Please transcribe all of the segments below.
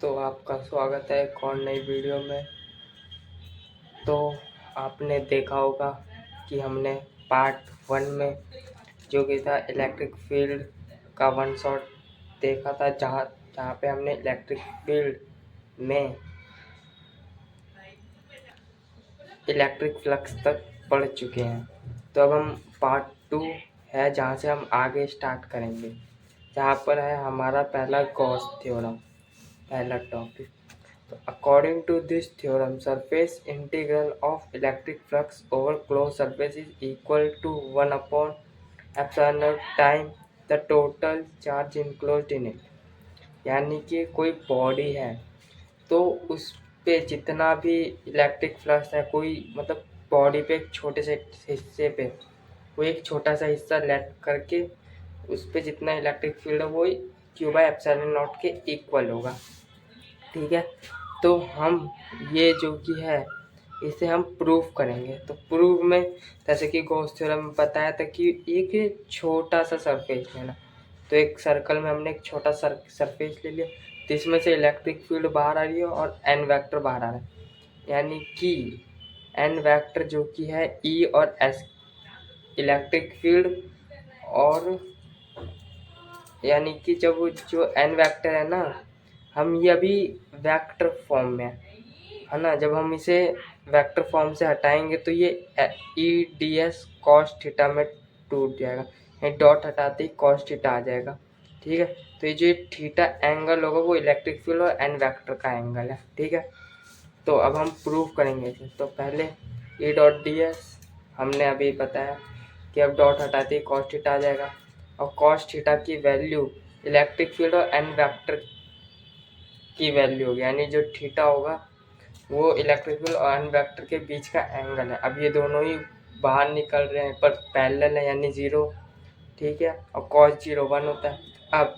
तो आपका स्वागत है एक और नई वीडियो में। तो आपने देखा होगा कि हमने पार्ट 1 में जो कि था इलेक्ट्रिक फील्ड का वन शॉट देखा था, जहाँ जहाँ पे हमने इलेक्ट्रिक फील्ड में इलेक्ट्रिक फ्लक्स तक पढ़ चुके हैं। तो अब हम पार्ट 2 है जहाँ से हम आगे स्टार्ट करेंगे, जहाँ पर है हमारा पहला गॉस थ्योरम, पहला topic. According to this theorem, surface integral of electric flux over closed surface is equal to 1 upon epsilon naught time the total charge enclosed in it। यानी कि कोई बॉडी है तो उस पे जितना भी इलेक्ट्रिक फ्लक्स है, कोई मतलब बॉडी पे एक छोटे से हिस्से पे कोई एक छोटा सा हिस्सा लेट करके उस पे जितना इलेक्ट्रिक फील्ड है वो क्यू बाय एप्सिलॉन नॉट के इक्वल होगा। ठीक है, तो हम ये जो कि है इसे हम प्रूफ करेंगे। तो प्रूफ में जैसे कि गॉस थ्योरम में बताया था कि एक छोटा सा सरफेस लेना। तो एक सर्कल में हमने एक छोटा सरफेस ले लिया, तो इसमें से इलेक्ट्रिक फील्ड बाहर आ रही है और एन वेक्टर बाहर आ रहा है। यानी कि एन वेक्टर जो कि है ई और एस इलेक्ट्रिक फील्ड, और यानी कि जब जो एन वेक्टर है ना, हम ये अभी वेक्टर फॉर्म में है ना, जब हम इसे वेक्टर फॉर्म से हटाएंगे तो ये ई डी एस कॉस थीटा में टूट जाएगा। ये डॉट हटाते ही कॉस थीटा आ जाएगा। ठीक है, तो ये जो थीटा एंगल होगा वो इलेक्ट्रिक फील्ड और एन वेक्टर का एंगल है। ठीक है, तो अब हम प्रूफ करेंगे इसे। तो पहले ई डॉट डी एस हमने अभी बताया कि अब डॉट हटाते ही कॉस थीटा आ जाएगा, और कॉस थीटा की वैल्यू इलेक्ट्रिक फील्ड और एन वेक्टर की वैल्यू होगी। यानी जो थीटा होगा वो इलेक्ट्रिक फील्ड और एन वेक्टर के बीच का एंगल है। अब ये दोनों ही बाहर निकल रहे हैं पर पैरेलल है, यानी 0। ठीक है, और कॉस 0 1 होता है। अब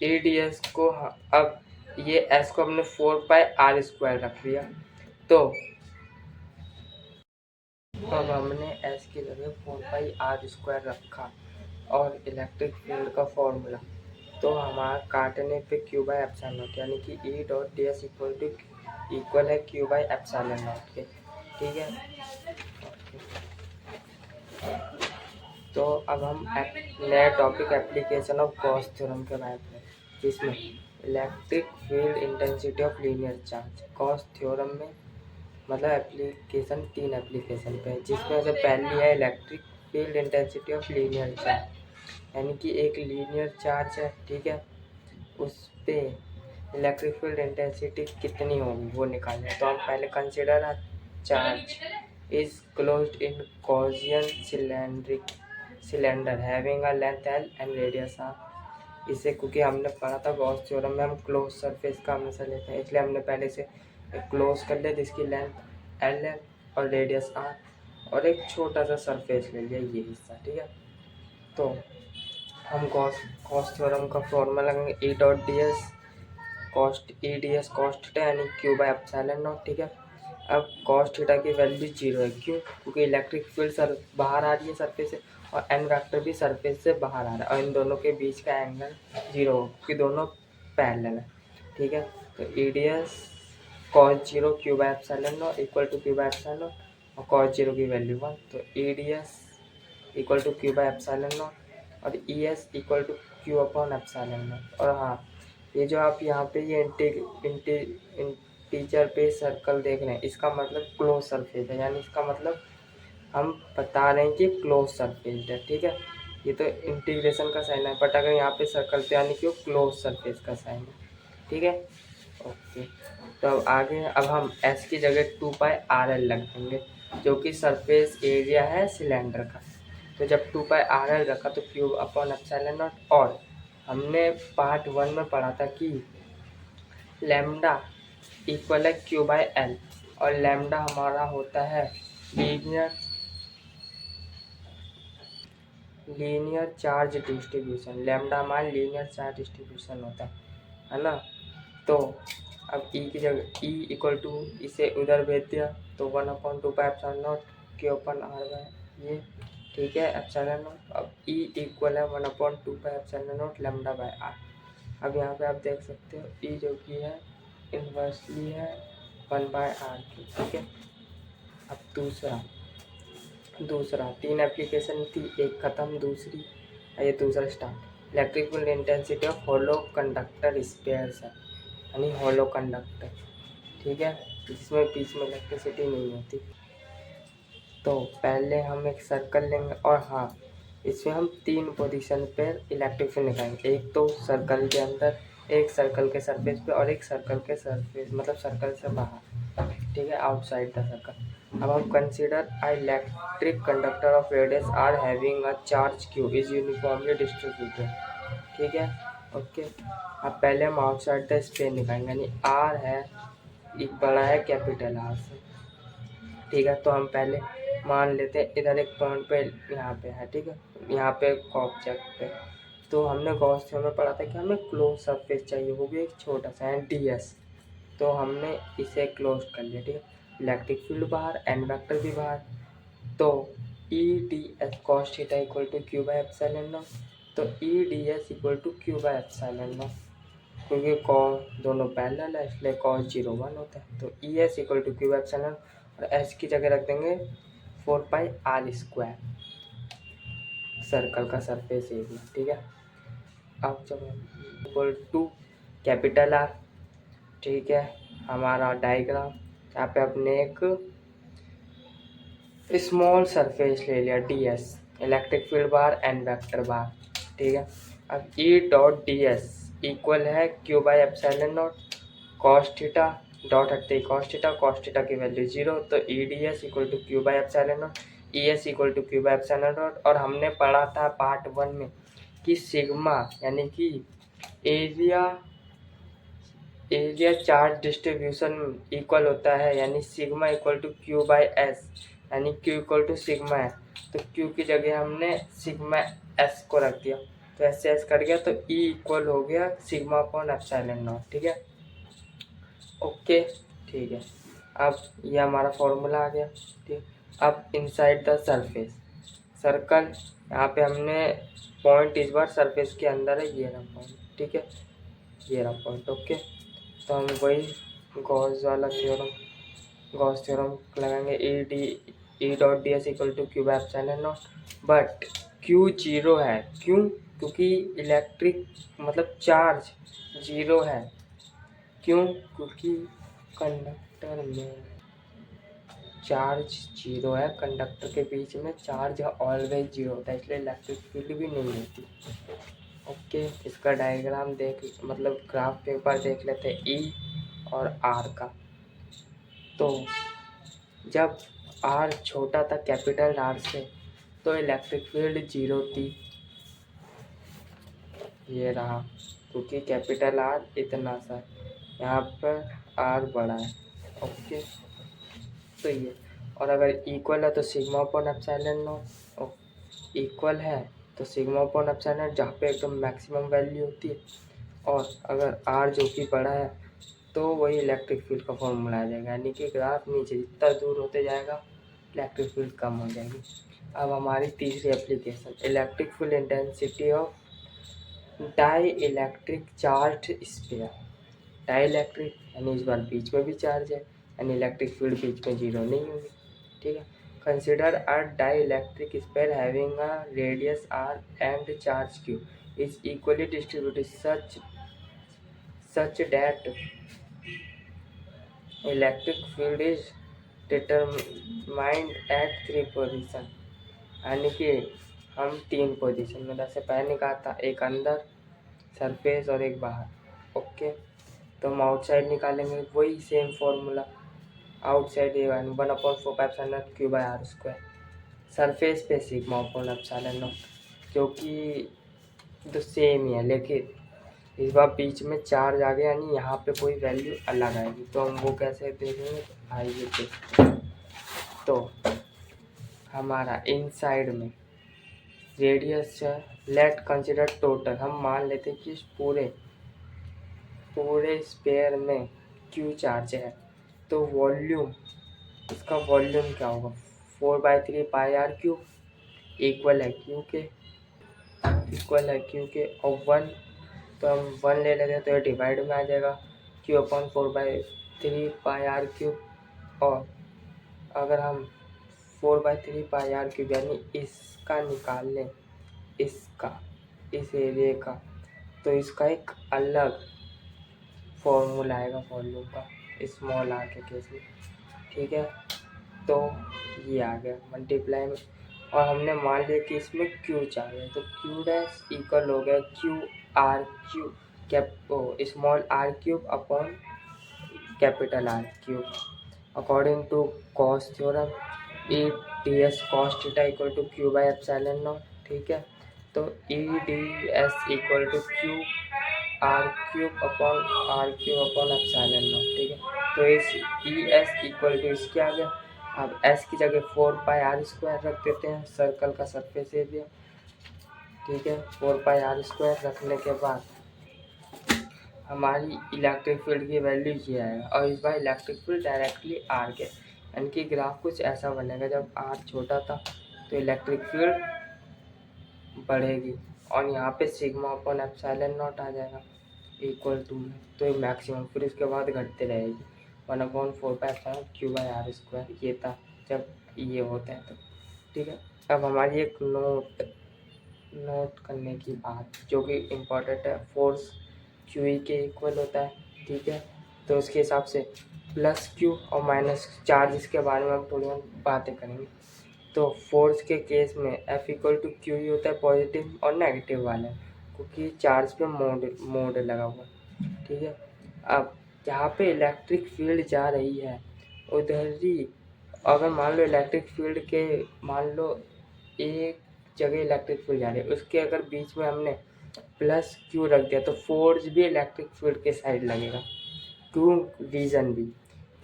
ए डी एस को अब ये एस को हमने 4πr² रख लिया। तो अब हमने एस की जगह 4πr² रखा और इलेक्ट्रिक फील्ड का फॉर्मूला, तो हमारा काटने पे क्यू बाय एप्सिलॉन नॉट, यानी कि ई डॉट डी एस इक्वल है क्यू बाय एप्सिलॉन नॉट के। ठीक है, तो अब हम नया topic application of Gauss theorem के बारे में, जिसमें electric field intensity of linear charge. Gauss theorem में मतलब एप्लीकेशन 3 एप्लीकेशन पे है, जिसमें से पहली है electric field intensity of linear charge. यानी कि एक लीनियर चार्ज है, ठीक है, उस पे इलेक्ट्रिक फील्ड इंटेंसिटी कितनी होगी वो निकालना है। तो हम पहले consider a charge is closed in Gaussian cylinder having a length L and radius R. इसे क्योंकि हमने पढ़ा था गॉस थ्योरम में हम क्लोज सरफेस का हमेशा लेते हैं, इसलिए हमने पहले से क्लोज कर लिया जिसकी लेंथ एल है और रेडियस आर, और एक छोटा सा सरफेस ले लिया ये हिस्सा। ठीक है, तो हम गॉस थ्योरम का फॉर्मूला लगाएंगे E dot D S cost ई डी एस कॉस्ट थीटा यानी क्यू बाय एप्सिलॉन नॉट। ठीक है, अब कॉस्ट थीटा की वैल्यू 0 है, क्यों? क्योंकि इलेक्ट्रिक फील्ड बाहर आ रही है सरफेस से, और एन वेक्टर भी सरफेस से बाहर आ रहा है, और इन दोनों के बीच का एंगल 0 हो क्योंकि दोनों पैरेलल है। ठीक है, तो E D S cos 0 Q by epsilon nought equal to Q by epsilon nought, और कॉस 0 की वैल्यू 1, तो E D S equal to Q by epsilon nought और E S equal to Q upon epsilon nought. और हाँ, ये जो आप यहाँ पे ये इंटीजर पे सर्कल देख रहे हैं, इसका मतलब क्लोज सरफेस है, यानी इसका मतलब हम बता रहे हैं कि क्लोज सरफेस है। ठीक है, ये तो इंटीग्रेशन का साइन है, बट अगर यहाँ पे सर्कल पे यानी कि क्लोज सरफेस का साइन है। ठीक है, ओके। तो अब आगे अब हम एस की जगह 2πrl लग देंगे, जो कि सरफेस एरिया है सिलेंडर का। तो जब 2πrl रखा तो क्यूब अपॉन एप्सिलॉन नॉट, और हमने पार्ट 1 में पढ़ा था कि लैम्डा इक्वल है क्यू बाय एल, और लैम्डा हमारा होता है लीनियर चार्ज डिस्ट्रीब्यूशन। लैम्डा हमारा लीनियर चार्ज डिस्ट्रीब्यूशन होता है ना। तो अब ई की जगह ई इक्वल टू इसे उधर भेज दिया तो 1/2 epsilon naught Q upon R by ये। ठीक है, एप्सिलॉन नॉट। अब ई इक्वल है 1/2 epsilon naught lambda by R. अब यहाँ पे आप देख सकते हो ई जो कि है इन्वर्सली है 1/r क्यू। ठीक है, अब दूसरा 3 एप्लीकेशन थी, एक ख़त्म, दूसरी ये दूसरा start. Electrical intensity of hollow conductor spheres है, यानी होलो कंडक्टर। ठीक है, जिसमें बीच में इलेक्ट्रिसिटी नहीं होती। तो पहले हम एक सर्कल लेंगे और हाँ, इसमें हम 3 पोजीशन पर इलेक्ट्रिक फील्ड निकालेंगे। एक तो सर्कल के अंदर, एक सर्कल के सरफेस पे और एक सर्कल के सरफेस मतलब सर्कल से बाहर। ठीक है, आउटसाइड द सर्कल। अब हम consider a electric conductor of radius R having a charge Q is uniformly distributed. ठीक है, ओके। अब पहले हम आउटसाइड द स्पेस निकालेंगे, यानी आर है, एक बड़ा है कैपिटल आर से। ठीक है, तो हम पहले मान लेते हैं इधर एक पॉइंट पे यहाँ पे है। ठीक है, यहाँ पे ऑब्जेक्ट पे, तो हमने गॉस थ्योरम में पढ़ा था कि हमें क्लोज सरफेस चाहिए, वो भी एक छोटा सा है ds। तो हमने इसे क्लोज कर लिया। ठीक है, इलेक्ट्रिक फील्ड बाहर, एन वेक्टर भी बाहर। तो E D S cos theta equal to Q by epsilon nought. तो E D S equal to Q by epsilon nought, क्योंकि कॉस दोनों पैरेलल है इसलिए cos 0 1 होता है। तो E S equal to Q by epsilon और एस की जगह रख देंगे 4πr², सर्कल का सरफेस एरिया। ठीक है, अब जब इक्वल टू कैपिटल आर। ठीक है, हमारा डायग्राम यहाँ पे अपने एक स्मॉल सरफेस ले लिया ds, इलेक्ट्रिक फील्ड बाहर, एन वेक्टर बाहर। ठीक है, अब E dot D S equal है Q by epsilon nought cos theta, dot हटते ही कॉस थीटा की वैल्यू 0। तो E D S equal to Q by epsilon nought, E S equal to Q by epsilon nought. और हमने पढ़ा था part 1 में कि सिग्मा यानी कि एरिया चार्ज डिस्ट्रीब्यूशन इक्वल होता है, यानी sigma equal to Q by S, यानी क्यू इक्वल टू सिग्मा है। तो क्यू की जगह हमने सिग्मा एस को रख दिया, तो एस से एस कट गया, तो ई इक्वल हो गया सिग्मा अपॉन एप्सिलॉन नॉट। ठीक है, ओके। ठीक है, अब ये हमारा फॉर्मूला आ गया। ठीक, अब इनसाइड द सरफेस सर्कल, यहाँ पे हमने पॉइंट इस बार सरफेस के अंदर है, ये रहा पॉइंट। ठीक है, ये रहा पॉइंट, ओके। तो हम वही गॉस थ्योरम लगाएंगे, E dot D S equal to Q by epsilon naught. But Q 0 है, क्यों? क्योंकि इलेक्ट्रिक मतलब चार्ज 0 है। क्यों? क्योंकि कंडक्टर में चार्ज 0 है, कंडक्टर के बीच में चार्ज ऑलवेज 0 होता है, इसलिए इलेक्ट्रिक फील्ड भी नहीं होती। ओके, इसका डायग्राम मतलब ग्राफ एक बार देख लेते हैं ई और आर का। तो जब आर छोटा था कैपिटल आर से, तो इलेक्ट्रिक फील्ड 0 थी, ये रहा, क्योंकि कैपिटल आर इतना सा, यहाँ पर आर बड़ा है। ओके, तो ये, और अगर इक्वल है तो sigma upon epsilon nought, equal है तो सिग्मा अपॉन एप्सिलॉन जहाँ पे एकदम मैक्सिमम वैल्यू होती है, और अगर आर जो कि बड़ा है तो वही इलेक्ट्रिक फील्ड का फॉर्मूला आ जाएगा, यानी कि ग्राफ नीचे जितना दूर होते जाएगा इलेक्ट्रिक फील्ड कम हो जाएगी। अब हमारी तीसरी application, electric field intensity of dielectric charge sphere. Dielectric यानी इस बार बीच में भी चार्ज है, यानी इलेक्ट्रिक फील्ड बीच में 0 नहीं होगी। ठीक है, consider a dielectric sphere having a radius r and charge q is equally distributed such that electric field is determined at 3 position, यानी कि हम 3 पोजीशन में, जैसे पहले कहा था, एक अंदर सरफेस और एक बाहर। ओके, तो हम आउटसाइड निकालेंगे, वही same formula, outside A 1/4 Q by R square, surface पे सिग्मा अपॉन एप्सिलॉन नॉट, जो कि तो सेम ही है, लेकिन इस बार बीच में चार्ज आ गया, यानी यहाँ पे कोई वैल्यू अलग आएगी। तो हम वो कैसे देखेंगे, आइए देखते हैं। तो हमारा इनसाइड में रेडियस है, लेट कंसिडर टोटल, हम मान लेते हैं कि इस पूरे स्पेयर में क्यू चार्ज है, तो वॉल्यूम, इसका वॉल्यूम क्या होगा, 4/3 पाई आर क्यूब इक्वल है क्यू के, और 1, तो हम 1 ले लेते हैं तो ये डिवाइड में आ जाएगा, क्यू अपॉन 4/3 पाई r क्यूब। और अगर हम 4/3 पाई r क्यूब यानी इसका निकाल लें, इसका, इस एरिया का, तो इसका एक अलग फॉर्मूला आएगा वॉल्यूम का स्मॉल आर के केस में। ठीक है, तो ये आ गया मल्टीप्लाई में। और हमने मान लिया कि इसमें क्यू चाहिए, तो क्यू डैश इक्वल हो गया Q R cube small R cube upon capital R cube. According to Gauss theorem E D S cos theta equal to Q by epsilon naught. ठीक है, तो E D S equal to Q R cube upon epsilon naught. ठीक है, तो इस ई S equal to इसके आ गया। अब एस की जगह 4 पाई r² रख देते हैं, सर्कल का सरफेस एरिया। ठीक है, 4 पाई r² रखने के बाद हमारी इलेक्ट्रिक फील्ड की वैल्यू ये आएगा। और इस बार इलेक्ट्रिक फील्ड डायरेक्टली आर के, यानी कि ग्राफ कुछ ऐसा बनेगा, जब आर छोटा था तो इलेक्ट्रिक फील्ड बढ़ेगी और यहाँ पे सिग्मा अपॉन एप्सिलॉन नॉट आ जाएगा इक्वल टू में, तो मैक्सिमम, फिर उसके बाद घटते रहेगी 1/4 ये था जब ये होता है तो। ठीक है, अब हमारी एक नोट करने की बात जो कि इम्पोर्टेंट है, फोर्स क्यू ई के इक्वल होता है। ठीक है, तो उसके हिसाब से प्लस क्यू और माइनस चार्ज के बारे में हम थोड़ी बातें करेंगे। तो फोर्स के केस में F equal to Q E होता है पॉजिटिव और नेगेटिव वाले, क्योंकि चार्ज पे मोड लगा हुआ। ठीक है, अब जहाँ पे इलेक्ट्रिक फील्ड जा रही है उधर ही, अगर मान लो इलेक्ट्रिक फील्ड के, मान लो एक जगह इलेक्ट्रिक फील्ड जा रही है, उसके अगर बीच में हमने प्लस क्यू रख दिया तो फोर्स भी इलेक्ट्रिक फील्ड के साइड लगेगा। क्यों? रीज़न भी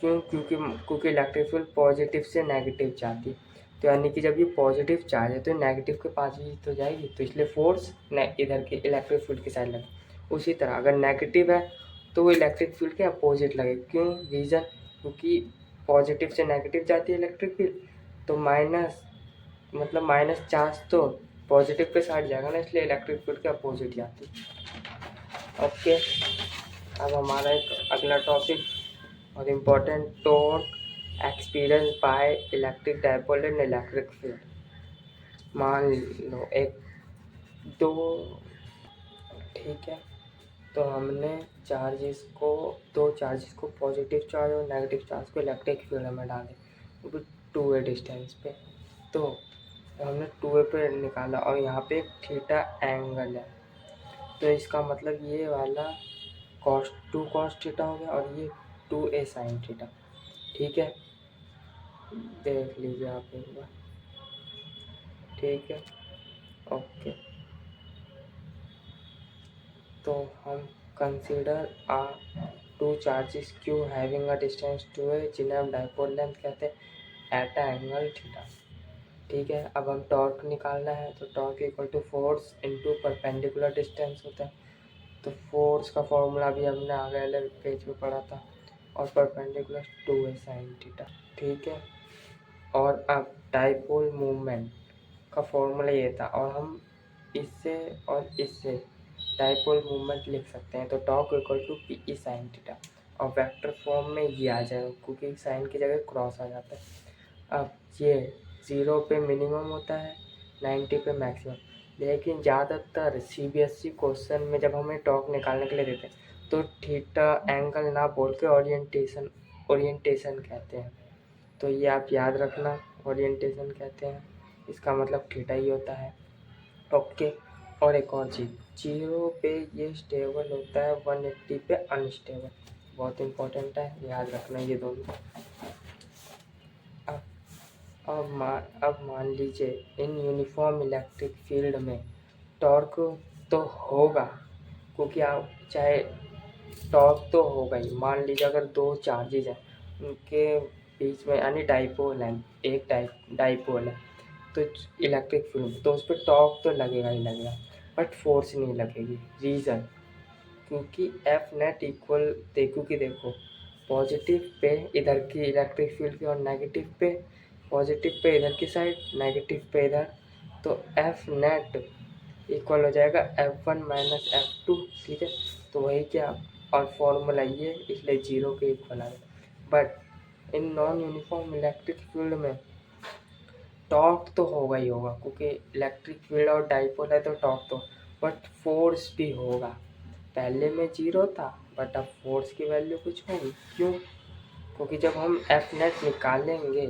क्योंकि इलेक्ट्रिक फील्ड पॉजिटिव से नेगेटिव जाती है, तो यानी कि जब ये पॉजिटिव चार्ज है तो नेगेटिव के पास ही तो जाएगी, तो इसलिए फोर्स इधर के इलेक्ट्रिक फील्ड की साइड लगे। उसी तरह अगर नेगेटिव है तो वो इलेक्ट्रिक फील्ड के अपोजिट लगेगी। क्यों? रीज़न क्योंकि पॉजिटिव से नेगेटिव जाती है इलेक्ट्रिक फील्ड, तो माइनस चार्ज तो पॉजिटिव पे साइड जाएगा ना, इसलिए इलेक्ट्रिक फील्ड के अपोजिट जाती है। ओके, अब हमारा एक अगला टॉपिक और important, torque experience by electric dipole and electric field. मान लो एक दो, ठीक है, तो हमने दो चार्जेस को पॉजिटिव चार्ज और नेगेटिव चार्ज को इलेक्ट्रिक फील्ड में डाले, वो भी 2a डिस्टेंस पे। तो हमने 2a पे निकाला और यहाँ पे एक थीटा एंगल है, तो इसका मतलब ये वाला cos थीटा हो गया और ये 2a sin थीटा। ठीक है, देख लीजिए आप एक बार। ठीक है, ओके, तो हम consider two charges Q having a distance 2a जिन्हें हम डायपोल लेंथ कहते हैं एट अ एंगल थीटा। ठीक है, अब हम टॉर्क निकालना है, तो torque equal to force into perpendicular distance होता है। तो फोर्स का फॉर्मूला भी हमने आगे वाले पेज पे पढ़ा था, और परपेंडिकुलर 2a sin थीटा। ठीक है, और अब डायपोल मूवमेंट का फॉर्मूला ये था, और हम इससे और इससे डायपोल मूवमेंट लिख सकते हैं। तो torque equal to P E sine theta, और वेक्टर फॉर्म में ये आ जाएगा क्योंकि साइन की जगह क्रॉस आ जाता है। अब ये 0 पे मिनिमम होता है, 90 पे मैक्सिमम, लेकिन ज़्यादातर CBSE क्वेश्चन में जब हमें टॉर्क निकालने के लिए देते हैं तो थीटा एंगल ना बोल के ओरिएंटेशन कहते हैं। तो ये आप याद रखना, ओरिएंटेशन कहते हैं, इसका मतलब थीटा ही होता है। ओके, और एक और चीज़, 0 पे ये स्टेबल होता है, 180 पे अनस्टेबल, बहुत इम्पोर्टेंट है, याद रखना ये दोनों। अब मान लीजिए इन यूनिफॉर्म इलेक्ट्रिक फील्ड में टॉर्क तो होगा, क्योंकि आप चाहे टॉर्क तो होगा ही। मान लीजिए अगर दो चार्जेज हैं, उनके बीच में यानी डाइपोल है, एक डाइपोल है, तो इलेक्ट्रिक फील्ड तो उस पर टॉर्क तो लगेगा ही लगेगा, बट फोर्स नहीं लगेगी। रीज़न क्योंकि एफ नेट इक्वल, क्योंकि देखो पॉजिटिव पे इधर की इलेक्ट्रिक फील्ड की और नेगेटिव पे, पॉजिटिव पे इधर की साइड, नेगेटिव पे इधर, तो एफ नेट इक्वल हो जाएगा F1 माइनस F2। ठीक है, तो वही क्या और फॉर्मूला ये, इसलिए 0 के इक्वल आ गया। But in non uniform electric field में टॉर्क तो होगा ही होगा, क्योंकि इलेक्ट्रिक फील्ड और डाइपोल है तो टॉर्क तो, बट फोर्स भी होगा। पहले में 0 था बट अब फोर्स की वैल्यू कुछ होगी। क्यों? क्योंकि जब हम एफ नेट निकालेंगे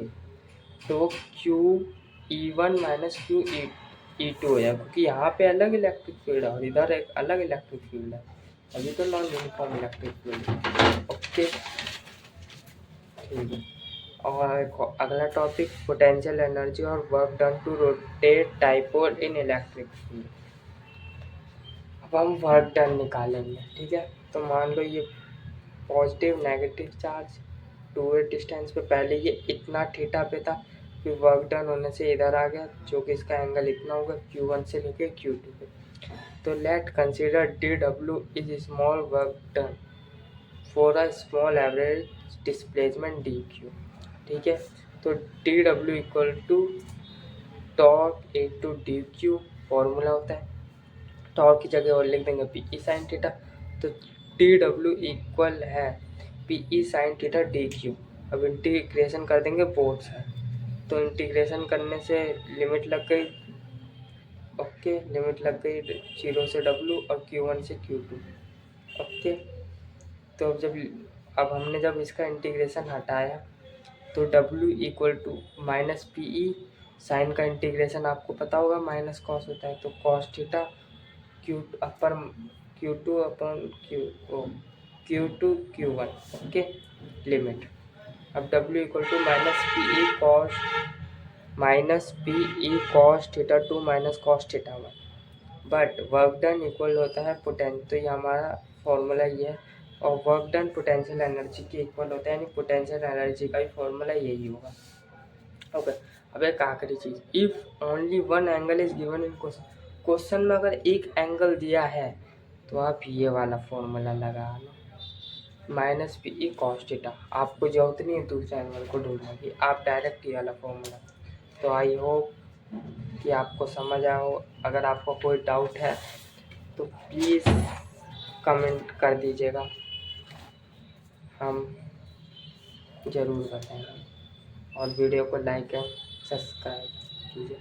तो QE1 माइनस QE2 हो जाएगा, क्योंकि यहाँ पे अलग इलेक्ट्रिक फील्ड है और इधर एक अलग इलेक्ट्रिक फील्ड है, अभी तो नॉन यूनिफॉर्म इलेक्ट्रिक फील्ड है। ओके, ठीक है। और अगला टॉपिक, पोटेंशियल एनर्जी और work done to rotate dipole in electric field. अब हम वर्क डन निकालेंगे, ठीक है। तो मान लो ये positive negative charge 2a distance पे, पहले ये इतना थीटा पे था, फिर वर्क डन होने से इधर आ गया, जो कि इसका एंगल इतना होगा Q1 से लेके Q2 पे। तो let consider DW is small work done for a small average displacement DQ, ठीक है। तो DW equal to torque into DQ formula होता है, टॉर्क की जगह और लिख देंगे PE साइन थीटा। तो DW इक्वल है PE साइन थीटा DQ। अब इंटीग्रेशन कर देंगे बोथ साइड, तो इंटीग्रेशन करने से लिमिट लग गई, ओके, लिमिट लग गई 0 से W और Q1 से Q2, ओके। तो अब हमने जब इसका इंटीग्रेशन हटाया तो W equal to minus PE, sine का इंटीग्रेशन आपको पता होगा माइनस कॉस होता है, तो cos theta Q2 upon Q2 Q1, okay, limit. अब W equal to minus PE cos theta 2 minus cos theta 1, but work done equal होता है पोटेंशियल, तो ये हमारा फॉर्मूला ये है, और वर्क डन पोटेंशियल एनर्जी के इक्वल होता है, यानी पोटेंशियल एनर्जी का ही फॉर्मूला यही होगा, ओके। अब एक आखिरी चीज़, if only one angle is given in question में अगर एक एंगल दिया है तो आप ये वाला फॉर्मूला लगा लो, माइनस PE कॉस थीटा। आपको जरूरत नहीं है दूसरे एंगल को ढूंढने की, आप डायरेक्ट ये वाला फॉर्मूला। तो आई होप कि आपको समझ आया हो। अगर आपको कोई डाउट है तो प्लीज़ कमेंट कर दीजिएगा, हम ज़रूर बताएंगे। और वीडियो को लाइक एंड सब्सक्राइब कीजिए।